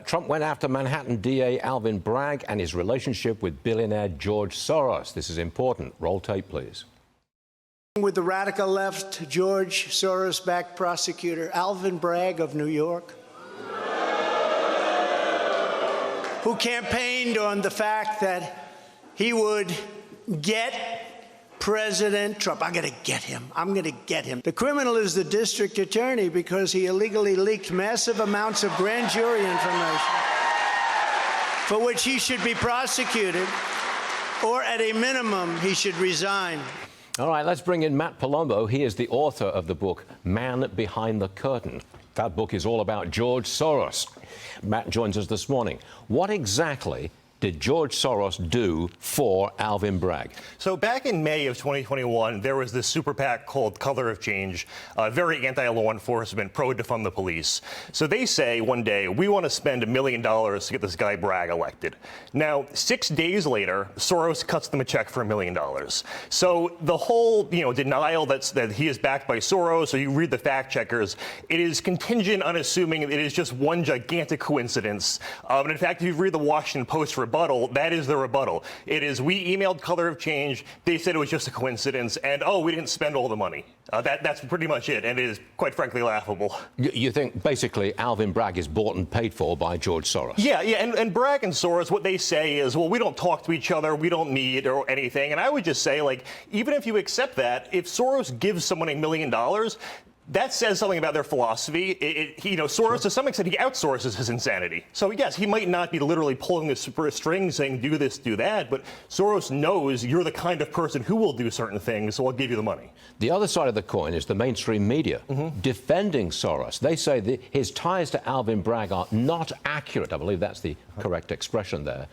Trump went after Manhattan D.A. Alvin Bragg and his relationship with billionaire George Soros. This is important. Roll tape, please. With the radical left, George Soros-backed prosecutor Alvin Bragg of New York, who campaigned on the fact that he would get President Trump. I'm going to get him. I'm going to get him. The criminal is the district attorney because he illegally leaked massive amounts of grand jury information for which he should be prosecuted, or at a minimum, he should resign. All right, let's bring in Matt Palumbo. He is the author of the book, Man Behind the Curtain. That book is all about George Soros. Matt joins us this morning. What exactly did George Soros do for Alvin Bragg? So back in May of 2021, there was this super PAC called Color of Change, very anti-law enforcement, pro-defund the police. So they say one day, we want to spend $1 million to get this guy Bragg elected. Now, 6 days later, Soros cuts them a check for $1 million. So the whole, denial that he is backed by Soros, so you read the fact checkers, it is contingent on assuming it is just one gigantic coincidence. And in fact, if you read the Washington Post rebuttal, that is the rebuttal. It is, we emailed Color of Change, they said it was just a coincidence, and oh, we didn't spend all the money. That's pretty much it, and it is quite frankly laughable. You think basically Alvin Bragg is bought and paid for by George Soros? Yeah, and Bragg and Soros, what they say is, well, we don't talk to each other, we don't meet or anything, and I would just say, like, even if you accept that, if Soros gives someone $1 million, that says something about their philosophy. Soros, to some extent, he outsources his insanity. So, yes, he might not be literally pulling the strings saying, do this, do that, but Soros knows you're the kind of person who will do certain things, so I'll give you the money. The other side of the coin is the mainstream media defending Soros. They say that his ties to Alvin Bragg are not accurate. I believe that's the correct expression there.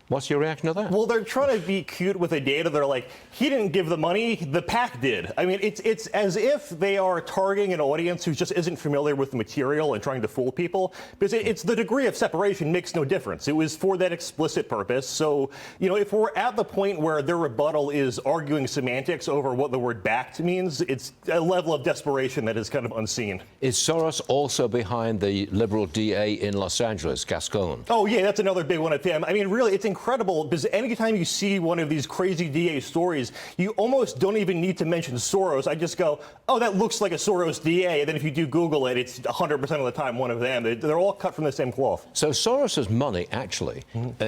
What's your reaction to that? Well, they're trying to be cute with the data. They're like, he didn't give the money, the PAC did. I mean, it's as if they are targeting an audience who just isn't familiar with the material and trying to fool people. Because it's the degree of separation makes no difference. It was for that explicit purpose. So, if we're at the point where their rebuttal is arguing semantics over what the word backed means, it's a level of desperation that is kind of unseen. Is Soros also behind the liberal DA in Los Angeles, Gascon? Oh, yeah, that's another big one of him. I mean, really, it's incredible because anytime you see one of these crazy DA stories, you almost don't even need to mention Soros. I just go, oh, that looks like a Soros DA. And then if you do Google it, it's 100% of the time one of them. They're all cut from the same cloth. So Soros's money actually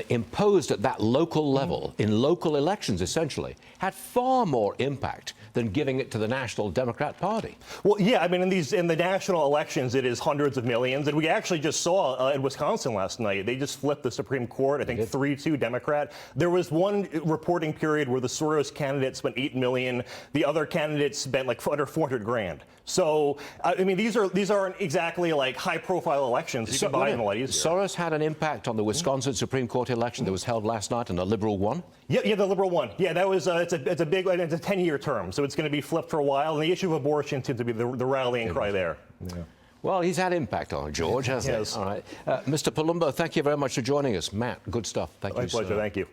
imposed at that local level, in local elections essentially, had far more impact than giving it to the National Democrat Party. Well, yeah, I mean, in the national elections, it is hundreds of millions. And we actually just saw in Wisconsin last night, they just flipped the Supreme Court, I think 3-2 Democrat. There was one reporting period where the Soros candidate spent $8 million. The other candidates spent like under $400,000. So, I mean, these aren't exactly like high-profile elections. You can buy them a lot easier. Soros had an impact on the Wisconsin Supreme Court election that was held last night, and the Liberal won? Yeah, the Liberal won. Yeah, that was it's a big, it's a 10-year term, so it's going to be flipped for a while. And the issue of abortion seems to be the rallying cry there. Yeah. Well, he's had impact on George, hasn't he? All right. Mr. Palumbo, thank you very much for joining us. Matt, good stuff. Thank you, My pleasure. Sir. Thank you.